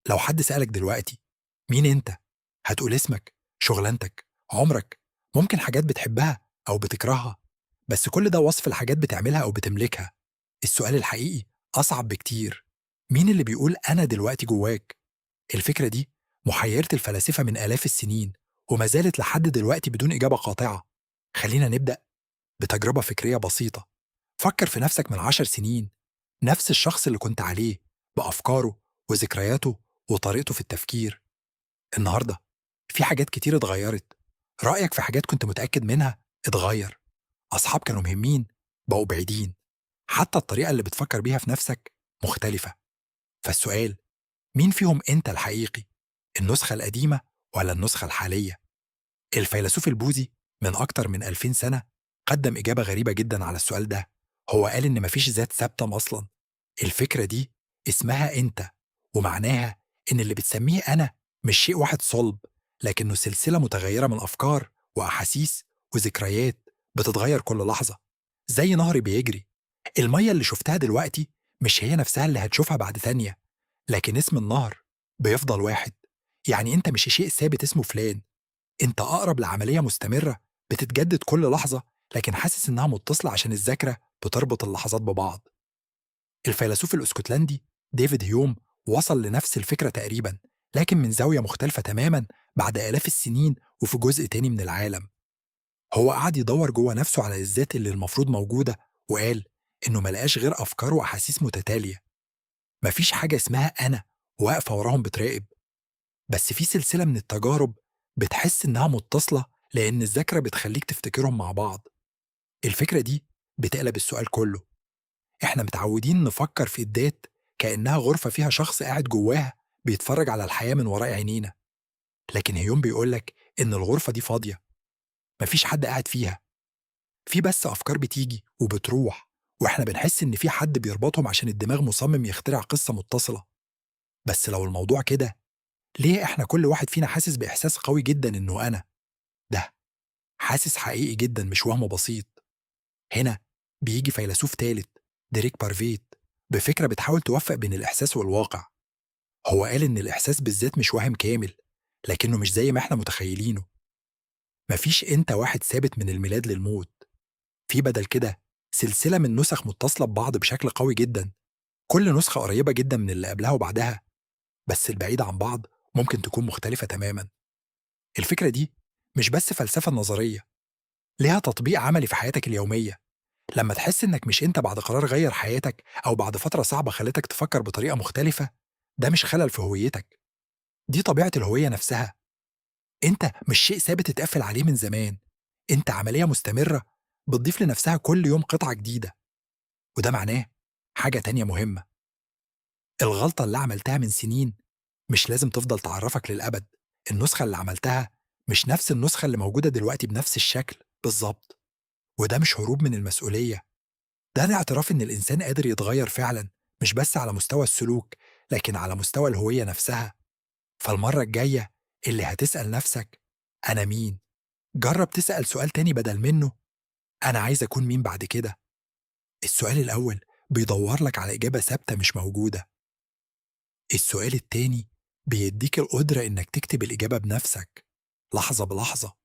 لو حد سألك دلوقتي مين أنت؟ هتقول اسمك، شغلانتك، عمرك، ممكن حاجات بتحبها أو بتكرهها، بس كل ده وصف الحاجات بتعملها أو بتملكها. السؤال الحقيقي أصعب بكتير. مين اللي بيقول أنا دلوقتي جواك؟ الفكرة دي محيرة الفلاسفة من آلاف السنين، وما زالت لحد دلوقتي بدون إجابة قاطعة. خلينا نبدأ بتجربة فكرية بسيطة. فكر في نفسك من 10 سنين، نفس الشخص اللي كنت عليه، بأفكاره وذكرياته وطريقته في التفكير. النهاردة في حاجات كتير اتغيرت. رأيك في حاجات كنت متأكد منها اتغير. أصحاب كانوا مهمين بقوا بعيدين. حتى الطريقة اللي بتفكر بيها في نفسك مختلفة. فالسؤال، مين فيهم أنت الحقيقي؟ النسخة القديمة ولا النسخة الحالية؟ الفيلسوف البوذي من أكتر من 2000 سنة قدم إجابة غريبة جدا على السؤال ده. هو قال إن مفيش ذات ثابتة أصلا. الفكرة دي اسمها أنت، ومعناها إن اللي بتسميه أنا مش شيء واحد صلب، لكنه سلسلة متغيرة من أفكار وأحاسيس وذكريات بتتغير كل لحظة. زي نهر بيجري، المية اللي شفتها دلوقتي مش هي نفسها اللي هتشوفها بعد ثانية، لكن اسم النهر بيفضل واحد. يعني أنت مش شيء ثابت اسمه فلان، أنت أقرب لعملية مستمرة بتتجدد كل لحظة، لكن حاسس إنها متصلة عشان الذاكرة بتربط اللحظات ببعض. الفيلسوف الاسكتلندي ديفيد هيوم وصل لنفس الفكرة تقريبا، لكن من زاوية مختلفة تماما بعد آلاف السنين وفي جزء تاني من العالم. هو قعد يدور جوه نفسه على الذات اللي المفروض موجودة، وقال إنه ملقاش غير أفكار وأحاسيس متتالية. مفيش حاجة اسمها أنا واقفة وراهم بتراقب، بس في سلسلة من التجارب بتحس إنها متصلة، لأن الذاكرة بتخليك تفتكرهم مع بعض. الفكرة دي بتقلب السؤال كله. إحنا متعودين نفكر في الذات كأنها غرفة فيها شخص قاعد جواها بيتفرج على الحياة من وراء عينينا، لكن هيوم بيقولك إن الغرفة دي فاضية، مفيش حد قاعد فيها. في بس أفكار بتيجي وبتروح، وإحنا بنحس إن في حد بيربطهم عشان الدماغ مصمم يخترع قصة متصلة. بس لو الموضوع كده، ليه إحنا كل واحد فينا حاسس بإحساس قوي جدا إنه أنا ده؟ حاسس حقيقي جدا مش وهم بسيط. هنا بيجي فيلسوف تالت، ديريك بارفيت، بفكرة بتحاول توفق بين الإحساس والواقع. هو قال إن الإحساس بالذات مش وهم كامل، لكنه مش زي ما إحنا متخيلينه. مفيش أنت واحد ثابت من الميلاد للموت. في بدل كده سلسلة من نسخ متصلة ببعض بشكل قوي جدا، كل نسخة قريبة جدا من اللي قبلها وبعدها، بس البعيدة عن بعض ممكن تكون مختلفة تماما. الفكرة دي مش بس فلسفة نظرية، ليها تطبيق عملي في حياتك اليومية. لما تحس إنك مش أنت بعد قرار غير حياتك، أو بعد فترة صعبة خلتك تفكر بطريقة مختلفة، ده مش خلل في هويتك، دي طبيعة الهوية نفسها. أنت مش شيء ثابت اتقفل عليه من زمان، أنت عملية مستمرة بتضيف لنفسها كل يوم قطعة جديدة. وده معناه حاجة تانية مهمة، الغلطة اللي عملتها من سنين مش لازم تفضل تعرفك للأبد. النسخة اللي عملتها مش نفس النسخة اللي موجودة دلوقتي بنفس الشكل بالظبط. وده مش هروب من المسؤولية، ده الاعتراف إن الإنسان قادر يتغير فعلا، مش بس على مستوى السلوك، لكن على مستوى الهوية نفسها. فالمرة الجاية اللي هتسأل نفسك أنا مين، جرب تسأل سؤال تاني بدل منه أنا عايز أكون مين بعد كده. السؤال الأول بيدور لك على إجابة ثابتة مش موجودة، السؤال التاني بيديك القدرة إنك تكتب الإجابة بنفسك لحظة بلحظة.